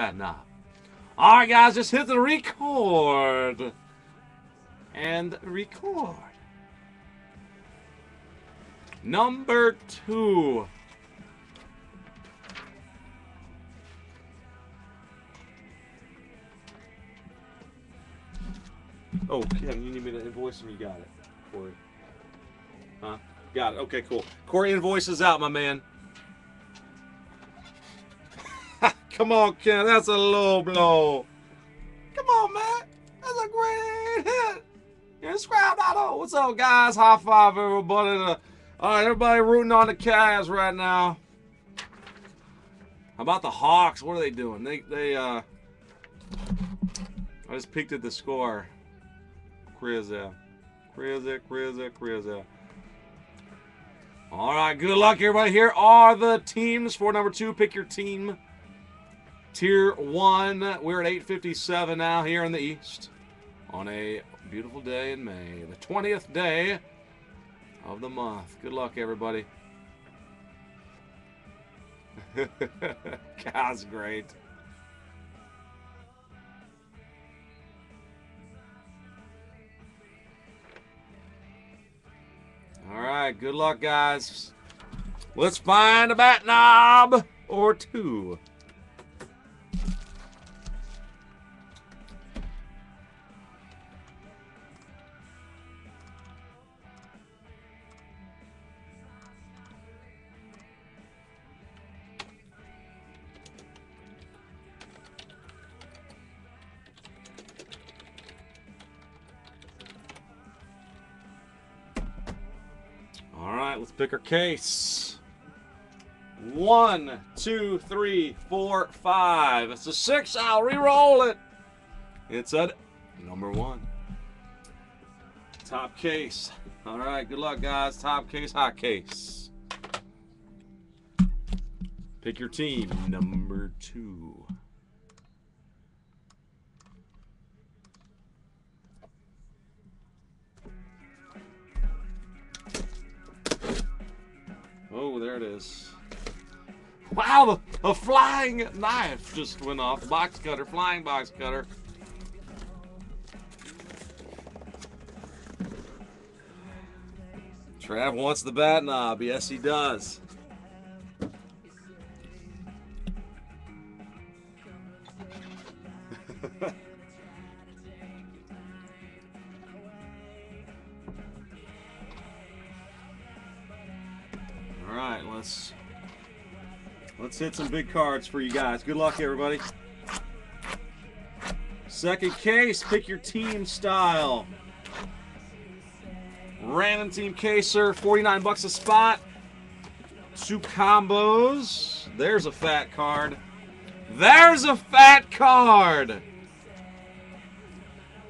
Nah. All right, guys, just hit the record. And record. Number 2. Oh, Kevin, you need me to invoice him? You got it, Corey. Huh? Got it. Okay, cool. Corey invoices out, my man. Come on, Ken. That's a low blow. Come on, man. That's a great hit. You're scrapped out. What's up, guys? High five, everybody. All right, everybody rooting on the Cavs right now. How about the Hawks? What are they doing? I just peeked at the score. Crazy. All right, good luck, everybody. Here are the teams for number 2. Pick your team. Tier 1. We're at 8:57 now here in the East on a beautiful day in May, the 20th day of the month. Good luck, everybody. God's great. All right, good luck, guys. Let's find a bat knob or 2. All right, let's pick our case. 1, 2, 3, 4, 5. It's a 6. I'll re-roll it. It's a number 1. Top case. All right, good luck, guys. Top case, hot case. Pick your team. Number 2. Oh, there it is. Wow, a flying knife just went off. Box cutter, flying box cutter. Trav wants the bat knob. Yes, he does. All right, let's hit some big cards for you guys. Good luck, everybody. Second case, pick your team style. Random team caser, 49 bucks a spot. 2 combos. There's a fat card. There's a fat card.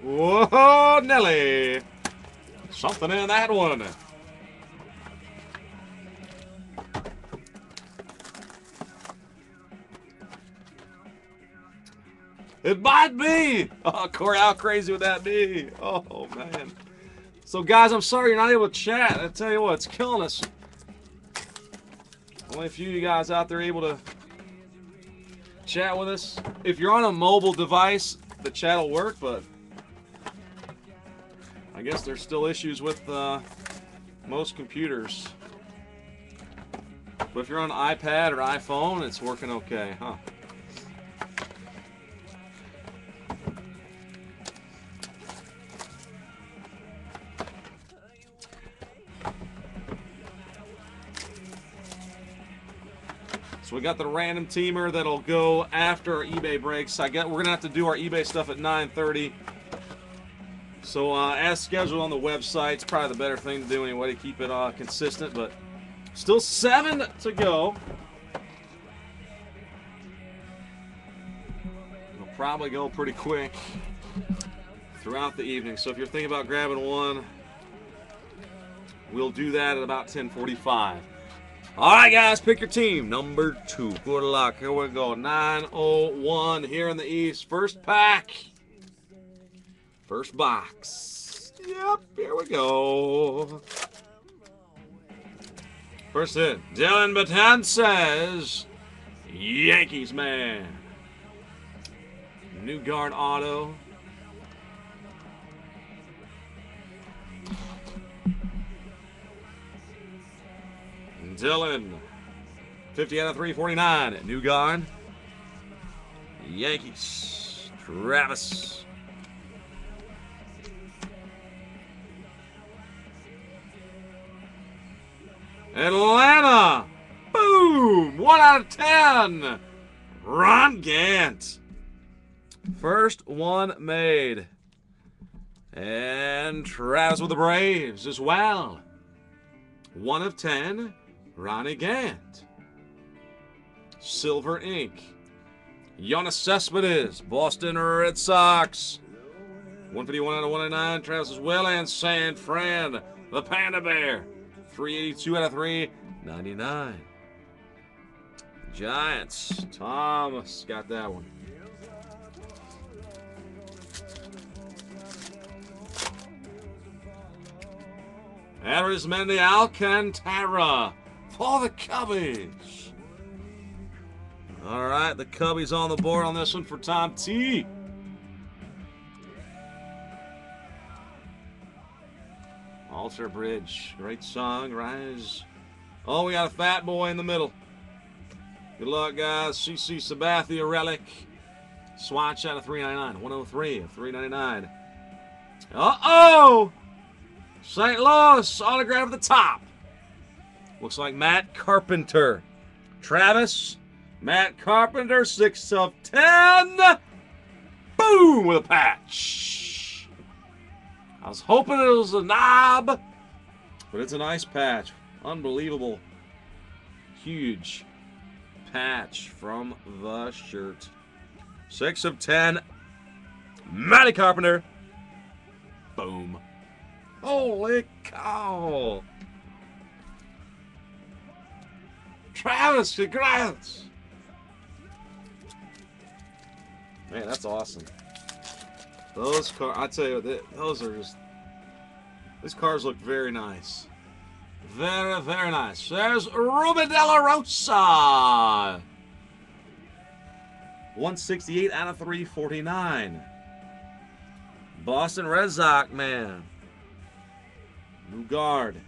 Whoa, Nelly. Something in that one. It might be. Oh, Corey, how crazy would that be? Oh, man. So, guys, I'm sorry you're not able to chat. I tell you what, it's killing us. Only a few of you guys out there able to chat with us. If you're on a mobile device, the chat will work, but I guess there's still issues with most computers. But if you're on an iPad or iPhone, it's working okay, huh? So we got the random teamer that'll go after our eBay breaks. We're gonna have to do our eBay stuff at 9:30. So as scheduled on the website, it's probably the better thing to do anyway to keep it consistent. But still 7 to go. It'll probably go pretty quick throughout the evening. So if you're thinking about grabbing one, we'll do that at about 10:45. All right, guys, pick your team. Number 2. Good luck. Here we go. 901 here in the East. First pack. First box. Yep, here we go. First hit. Dylan Batten says, Yankees man. New guard auto. Dylan. 50 out of 349. New guard. Yankees. Travis. Atlanta. Boom. 1 out of 10. Ron Gant. First one made. And Travis with the Braves as well. 1 of 10. Ronnie Gant. Silver ink. Yoenis Cespedes, Boston Red Sox. 151 out of 199. Travis as well. And San Fran, the Panda Bear. 382 out of 399. Giants. Thomas got that one. Arizmendi Alcantara for the Cubbies. All right, the Cubbies on the board on this one for Tom T. Alter Bridge, great song, Rise. Oh, we got a fat boy in the middle. Good luck, guys. CC Sabathia relic. Swatch out of 399. 103 of 399. Uh-oh! St. Louis, autograph at the top. Looks like Matt Carpenter. Travis, Matt Carpenter, 6 of 10. Boom, with a patch. I was hoping it was a knob, but it's a nice patch. Unbelievable. Huge patch from the shirt. 6 of 10. Matty Carpenter. Boom. Holy cow. Travis, congrats. Man, that's awesome. Those cars, I tell you, those are just, these cars look very nice. Very, very nice. There's Ruben De La Rosa. 168 out of 349. Boston Red Sox, man. New guard.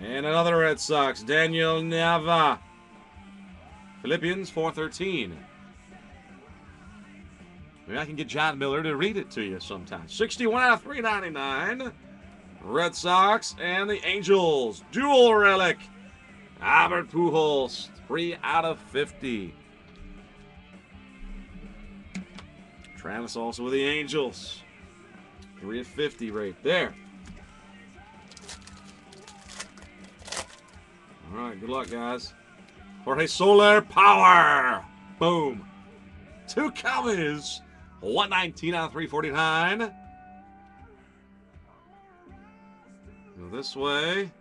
And another Red Sox, Daniel Nava. Philippians 413. Maybe I can get John Miller to read it to you sometime. 61 out of 399. Red Sox and the Angels. Dual relic. Albert Pujols. 3 out of 50. Travis also with the Angels. 3 of 50 right there. All right, good luck, guys. Jorge Soler, power. Boom. 2 Cubbies. 119 out of 349. Go this way.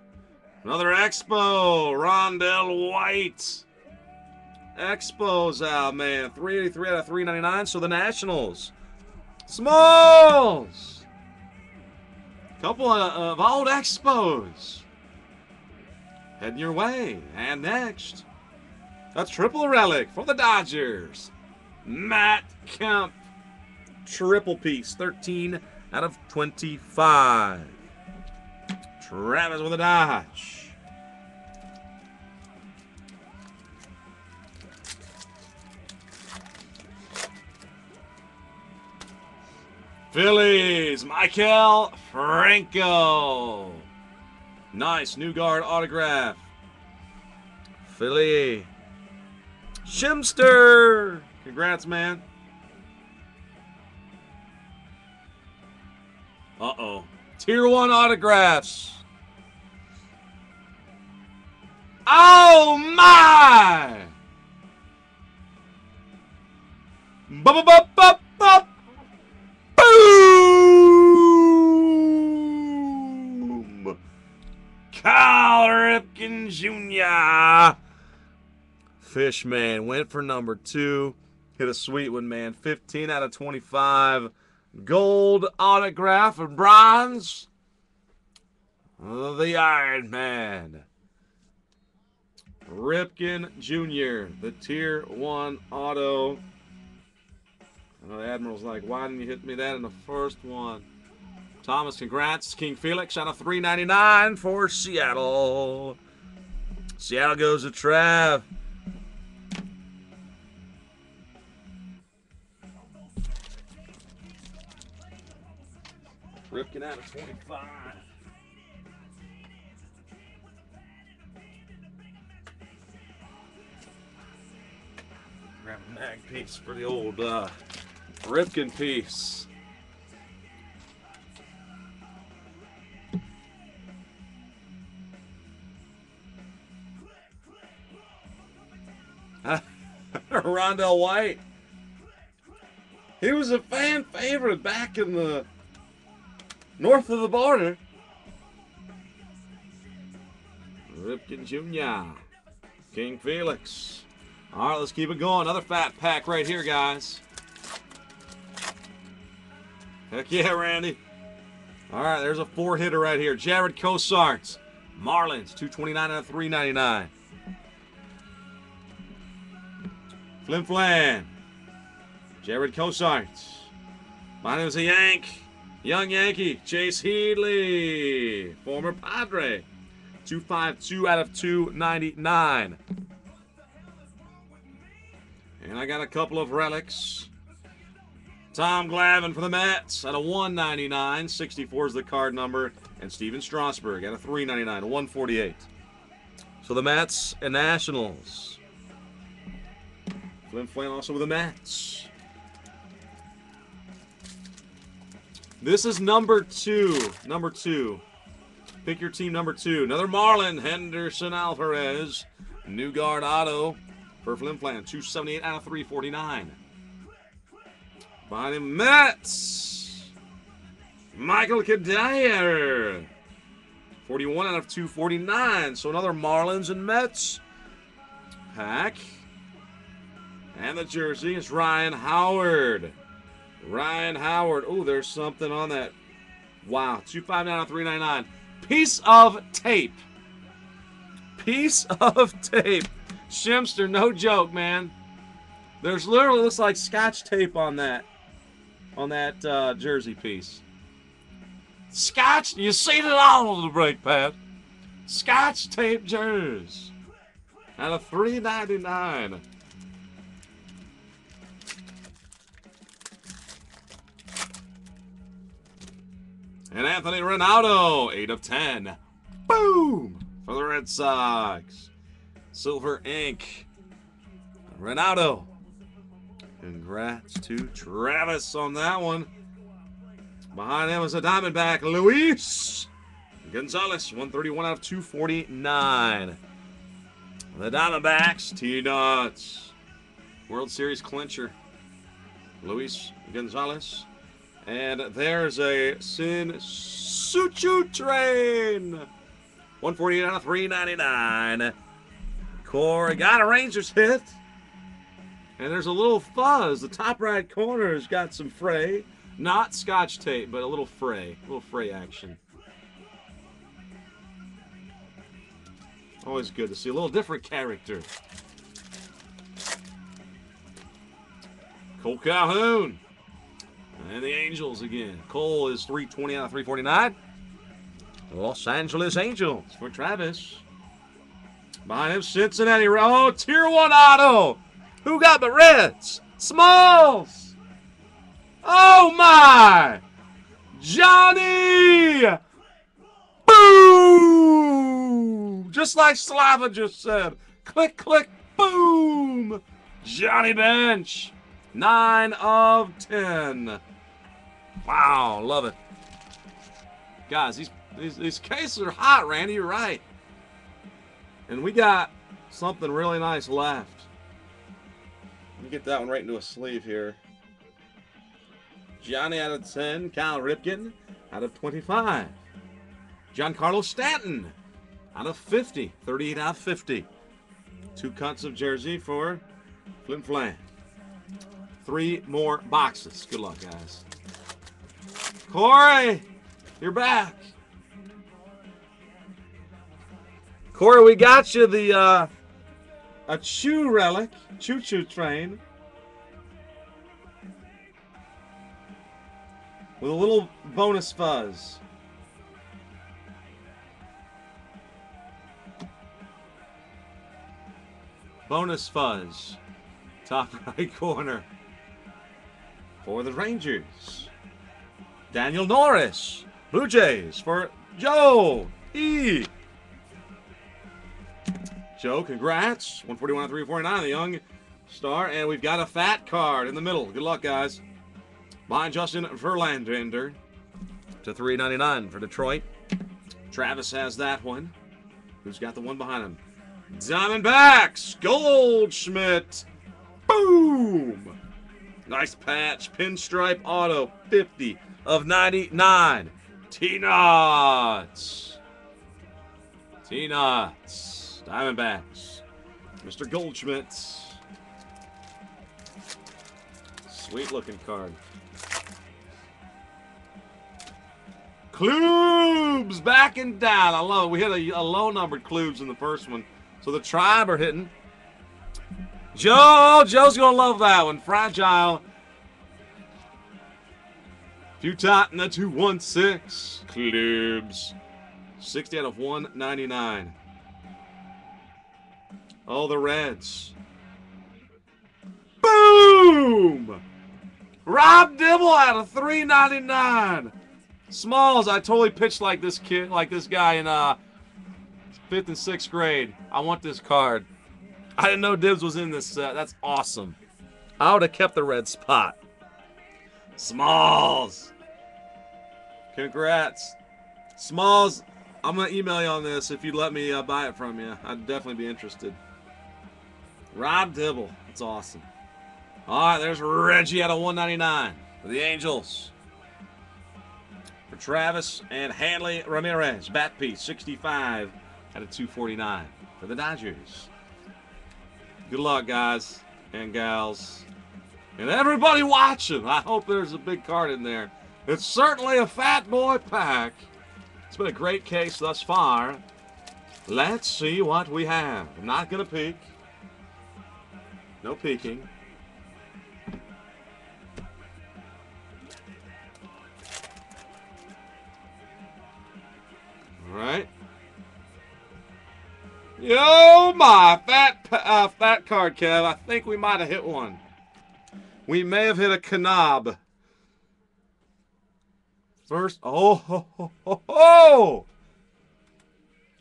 Another Expo. Rondell White. Expos out, man. 383 out of 399. So the Nationals. Smalls. Couple of old Expos. Heading your way. And next, a triple relic for the Dodgers. Matt Kemp. Triple piece. 13 out of 25. Travis with a Dodge. Phillies, Michael Franco. Nice new guard autograph. Philly. Shimster. Congrats, man. Uh-oh. Tier 1 autographs. Oh, my. Ba-ba-ba-ba-ba. Boom! Cal Ripken Jr. Fishman went for number 2. Hit a sweet one, man. 15 out of 25. Gold autograph of bronze. The Iron Man. Ripken Jr. The Tier 1 auto. I know the Admiral's like, why didn't you hit me that in the first one? Thomas, congrats. King Felix out of 399 for Seattle. Seattle goes to Trav. Ripken out of 25. Grab a mag piece for the old Ripken piece. Rondell White. He was a fan favorite back in the north of the border. Ripken Jr. King Felix. All right, let's keep it going. Another fat pack right here, guys. Heck yeah, Randy. All right, there's a 4-hitter right here. Jared Cosart. Marlins, 229 out of 399. Flim Flam. Jared Cosart. My name is a Yank. Young Yankee. Chase Headley. Former Padre. 252 out of 299. And I got a couple of relics. Tom Glavine for the Mets at a 199. 64 is the card number. And Steven Strasburg at a 399. 148. So the Mets and Nationals. Flim Flam also with the Mets. This is number 2. Number 2. Pick your team number 2. Another Marlin. Henderson Alvarez. New Guard auto for Flim Flam. 278 out of 349. By the Mets. Michael Kadire. 41 out of 249. So another Marlins and Mets pack. And the jersey is Ryan Howard. Ryan Howard. Oh, there's something on that. Wow. 259 out of 399. Piece of tape. Piece of tape. Shimster, no joke, man. There's literally looks like Scotch tape on that jersey piece. Scotch, you seen it all on the brake pad. Scotch tape jersey. Out of 399. And Anthony Ronaldo, 8 of 10. Boom! For the Red Sox. Silver ink. Ronaldo. Congrats to Travis on that one. Behind him is a Diamondback, Luis Gonzalez, 131 out of 249. The Diamondbacks, T-Nuts. World Series clincher, Luis Gonzalez. And there's a Sin Suchu Train. 148 out of 399. Corey got a Rangers hit. And there's a little fuzz. The top right corner's got some fray. Not Scotch tape, but a little fray. A little fray action. Always good to see a little different character. Cole Calhoun. And the Angels again. Cole is 320 out of 349. Los Angeles Angels for Travis. Behind him, Cincinnati. Oh, Tier 1 auto. Who got the Reds? Smalls. Oh, my. Johnny. Boom. Just like Slava just said. Click, click, boom. Johnny Bench. 9 of 10. Wow, love it. Guys, these cases are hot, Randy. You're right. And we got something really nice left. Let me get that one right into a sleeve here. Johnny out of 10. Cal Ripken out of 25. Giancarlo Stanton out of 50. 38 out of 50. 2 cuts of jersey for Flim Flam. 3 more boxes. Good luck, guys. Corey, you're back. Corey, we got you the a Chew relic, Choo Choo Train. with a little bonus fuzz. Bonus fuzz. Top right corner. For the Rangers. Daniel Norris. Blue Jays for Joe E. Joe, congrats. 141 out of 349, the young star. And we've got a fat card in the middle. Good luck, guys. Behind Justin Verlander to 399 for Detroit. Travis has that one. Who's got the one behind him? Diamondbacks. Goldschmidt. Boom. Nice patch. Pinstripe auto. 50 of 99. T-Nuts. T-Nuts. Diamondbacks. Mr. Goldschmidt. Sweet looking card. Klubs backing down. I love it. We had a low-numbered Klubs in the first one. So the Tribe are hitting. Joe's going to love that one. Fragile. Putot in the 216. Klubs. 60 out of 199. Oh, the Reds. Boom! Rob Dibble out of 399. Smalls, I totally pitched like this kid, like this guy in 5th and 6th grade. I want this card. I didn't know Dibs was in this set. That's awesome. I would have kept the red spot. Smalls. Congrats. Smalls, I'm going to email you on this if you'd let me buy it from you. I'd definitely be interested. Rob Dibble. That's awesome. All right, there's Reggie out of 199 for the Angels. For Travis and Hanley Ramirez. Bat piece, 65 out of 249 for the Dodgers. Good luck, guys and gals. And everybody watching. I hope there's a big card in there. It's certainly a fat boy pack. It's been a great case thus far. Let's see what we have. I'm not going to peek. No peeking. All right. Yo, my fat card, Kev. I think we might have hit one. We may have hit a Knob. First, oh.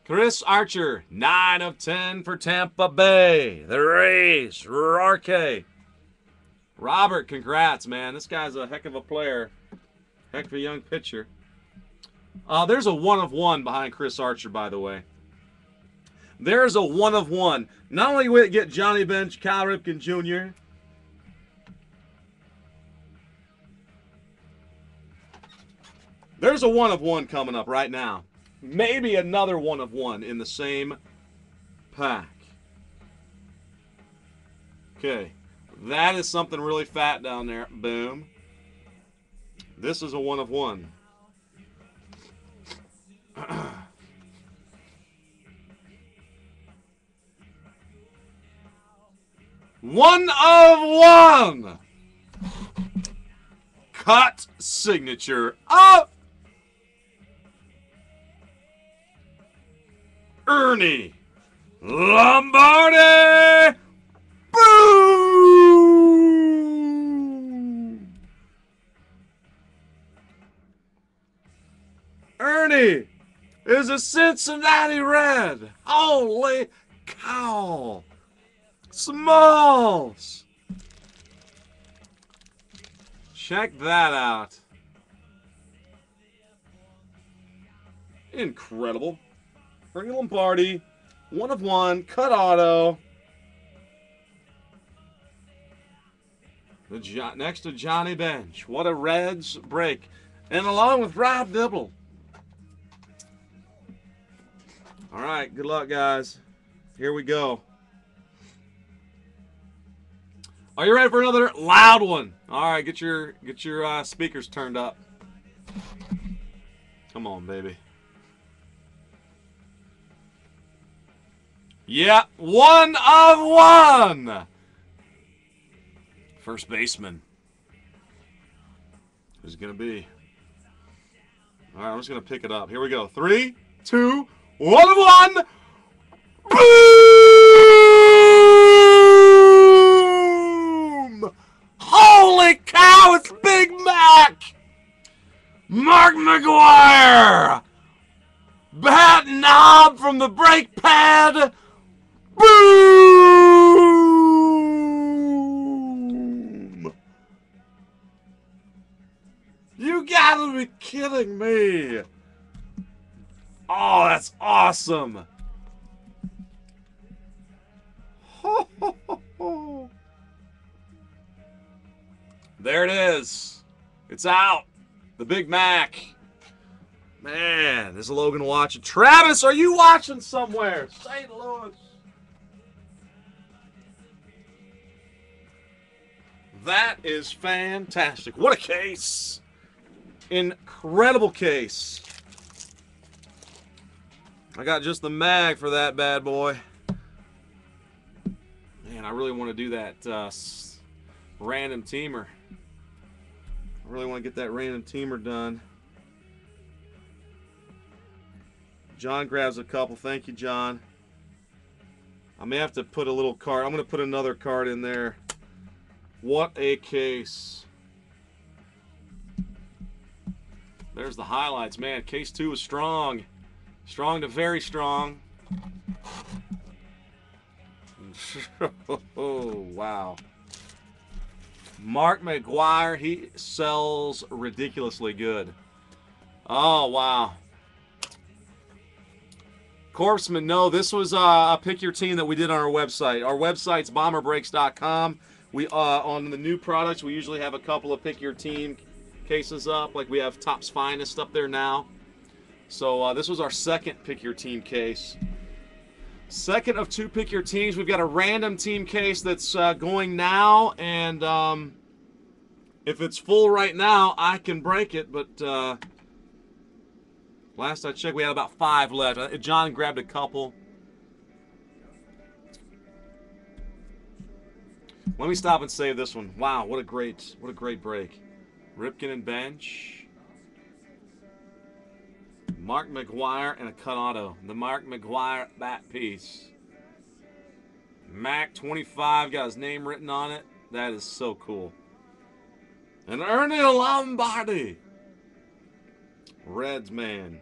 Chris Archer, 9 of 10 for Tampa Bay. The Rays, Rarke. Robert, congrats, man. This guy's a heck of a player. Heck of a young pitcher. There's a 1 of 1 behind Chris Archer, by the way. There's a 1 of 1. Not only will it get Johnny Bench, Cal Ripken Jr., there's a 1 of 1 coming up right now. Maybe another 1 of 1 in the same pack. Okay. That is something really fat down there. Boom. This is a 1 of 1. One of 1. Cut signature up. Ernie Lombardi. Boom! Ernie is a Cincinnati Red. Holy cow. Smalls. Check that out. Incredible. Ernie Lombardi, 1 of 1, cut auto. Next to Johnny Bench. What a Reds break. And along with Rob Dibble. All right, good luck, guys. Here we go. Are you ready for another loud one? All right, get your speakers turned up. Come on, baby. Yeah, 1 of 1. First baseman. Who's it gonna be? All right, I'm just going to pick it up. Here we go. 3, 2, 1. Boom! Holy cow, it's Big Mac! Mark McGwire! Bat knob from the brake pad. Boom! You gotta be kidding me. Oh, that's awesome. There it is. It's out. The Big Mac. Man, this is Logan watching. Travis, are you watching somewhere? St. Louis. That is fantastic. What a case. Incredible case. I got just the mag for that bad boy. Man, I really want to do that random teamer. I really want to get that random teamer done. John grabs a couple. Thank you, John. I may have to put a little card. I'm going to put another card in there. What a case. There's the highlights. Man, case 2 is strong. Strong to very strong. Oh, wow. Mark McGwire, he sells ridiculously good. Oh, wow. Corpseman, no, this was a pick your team that we did on our website. Our website's bomberbreaks.com. We on the new products, we usually have a couple of pick your team cases up. Like we have Topps Finest up there now. So this was our second pick your team case. Second of 2 pick your teams. We've got a random team case that's going now, and if it's full right now, I can break it. But last I checked, we had about 5 left. John grabbed a couple. Let me stop and save this one. Wow, what a great break. Ripken and Bench. Mark McGwire and a cut auto. The Mark McGwire bat piece. Mac 25 got his name written on it. That is so cool. And Ernie Lombardi. Reds man.